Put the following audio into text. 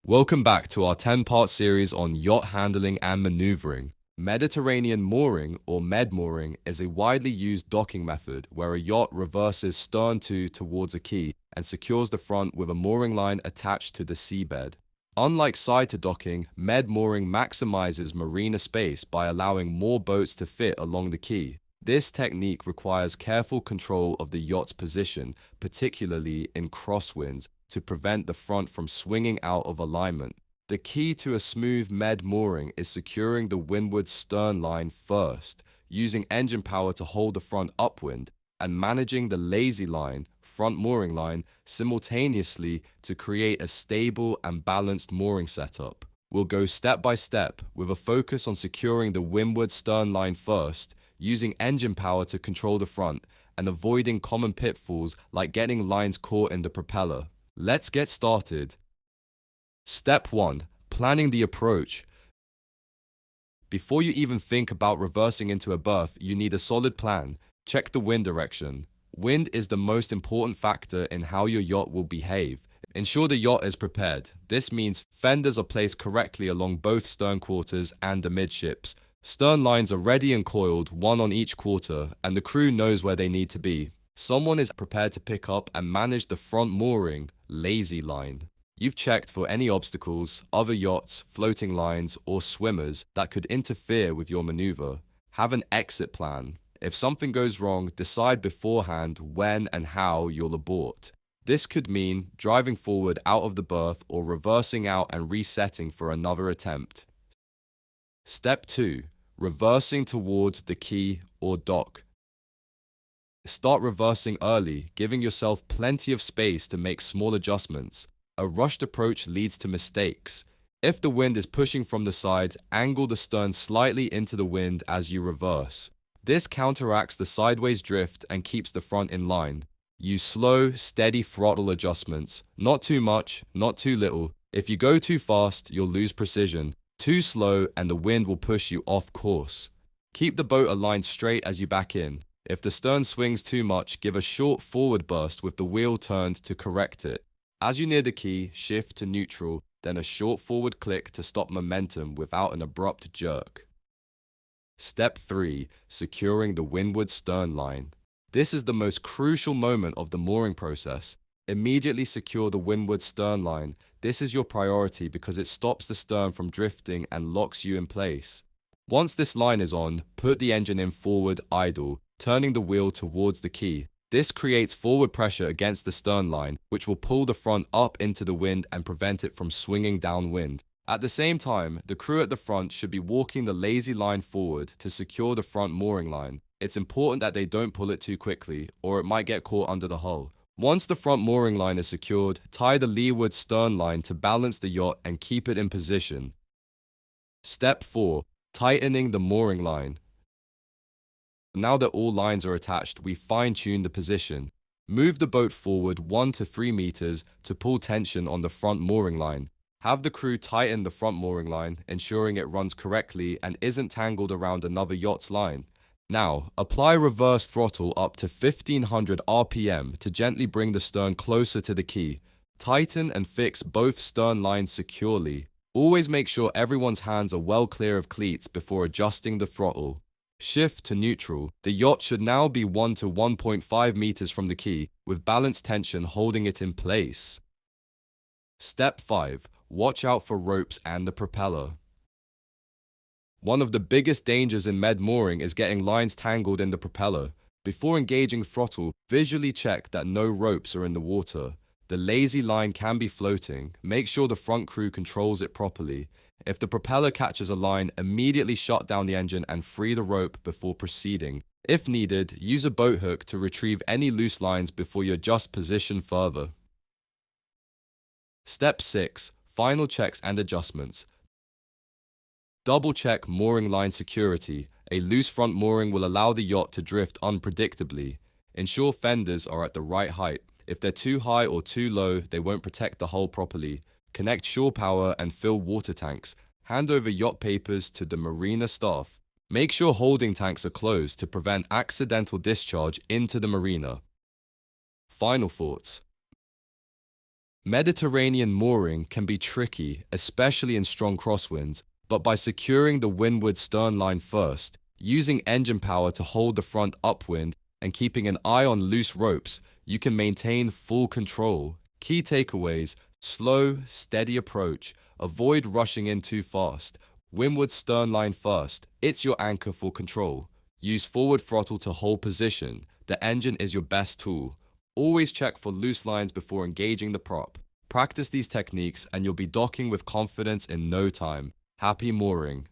Welcome back to our 10-part series on yacht handling and maneuvering. Mediterranean mooring, or med mooring, is a widely used docking method where a yacht reverses stern towards a quay and secures the front with a mooring line attached to the seabed. Unlike side to docking, med mooring maximizes marina space by allowing more boats to fit along the quay. This technique requires careful control of the yacht's position, particularly in crosswinds, to prevent the front from swinging out of alignment. The key to a smooth med mooring is securing the windward stern line first, using engine power to hold the front upwind, and managing the lazy line, front mooring line, simultaneously to create a stable and balanced mooring setup. We'll go step by step, with a focus on securing the windward stern line first, using engine power to control the front, and avoiding common pitfalls like getting lines caught in the propeller. Let's get started. Step 1. Planning the approach. Before you even think about reversing into a berth, you need a solid plan. Check the wind direction. Wind is the most important factor in how your yacht will behave. Ensure the yacht is prepared. This means fenders are placed correctly along both stern quarters and amidships. Stern lines are ready and coiled, one on each quarter, and the crew knows where they need to be. Someone is prepared to pick up and manage the front mooring, lazy line. You've checked for any obstacles, other yachts, floating lines, or swimmers that could interfere with your maneuver. Have an exit plan. If something goes wrong, decide beforehand when and how you'll abort. This could mean driving forward out of the berth or reversing out and resetting for another attempt. Step 2. Reversing towards the quay or dock. Start reversing early, giving yourself plenty of space to make small adjustments. A rushed approach leads to mistakes. If the wind is pushing from the sides, angle the stern slightly into the wind as you reverse. This counteracts the sideways drift and keeps the front in line. Use slow, steady throttle adjustments. Not too much, not too little. If you go too fast, you'll lose precision. Too slow and the wind will push you off course. Keep the boat aligned straight as you back in. If the stern swings too much, give a short forward burst with the wheel turned to correct it. As you near the quay, shift to neutral, then a short forward click to stop momentum without an abrupt jerk. Step 3. Securing the windward stern line. This is the most crucial moment of the mooring process. Immediately secure the windward stern line. This is your priority because it stops the stern from drifting and locks you in place. Once this line is on, put the engine in forward idle, turning the wheel towards the quay. This creates forward pressure against the stern line, which will pull the front up into the wind and prevent it from swinging downwind. At the same time, the crew at the front should be walking the lazy line forward to secure the front mooring line. It's important that they don't pull it too quickly, or it might get caught under the hull. Once the front mooring line is secured, tie the leeward stern line to balance the yacht and keep it in position. Step 4. Tightening the mooring line. Now that all lines are attached, we fine-tune the position. Move the boat forward 1 to 3 meters to pull tension on the front mooring line. Have the crew tighten the front mooring line, ensuring it runs correctly and isn't tangled around another yacht's line. Now, apply reverse throttle up to 1500 RPM to gently bring the stern closer to the quay. Tighten and fix both stern lines securely. Always make sure everyone's hands are well clear of cleats before adjusting the throttle. Shift to neutral. The yacht should now be 1 to 1.5 meters from the quay, with balanced tension holding it in place. Step 5. Watch out for ropes and the propeller. One of the biggest dangers in med mooring is getting lines tangled in the propeller. Before engaging throttle, visually check that no ropes are in the water. The lazy line can be floating. Make sure the front crew controls it properly. If the propeller catches a line, immediately shut down the engine and free the rope before proceeding. If needed, use a boat hook to retrieve any loose lines before you adjust position further. Step 6. Final checks and adjustments. Double-check mooring line security. A loose front mooring will allow the yacht to drift unpredictably. Ensure fenders are at the right height. If they're too high or too low, they won't protect the hull properly. Connect shore power and fill water tanks. Hand over yacht papers to the marina staff. Make sure holding tanks are closed to prevent accidental discharge into the marina. Final thoughts. Mediterranean mooring can be tricky, especially in strong crosswinds, but by securing the windward stern line first, using engine power to hold the front upwind, and keeping an eye on loose ropes, you can maintain full control. Key takeaways: slow, steady approach, avoid rushing in too fast, windward stern line first, it's your anchor for control. Use forward throttle to hold position, the engine is your best tool. Always check for loose lines before engaging the prop. Practice these techniques and you'll be docking with confidence in no time. Happy mooring.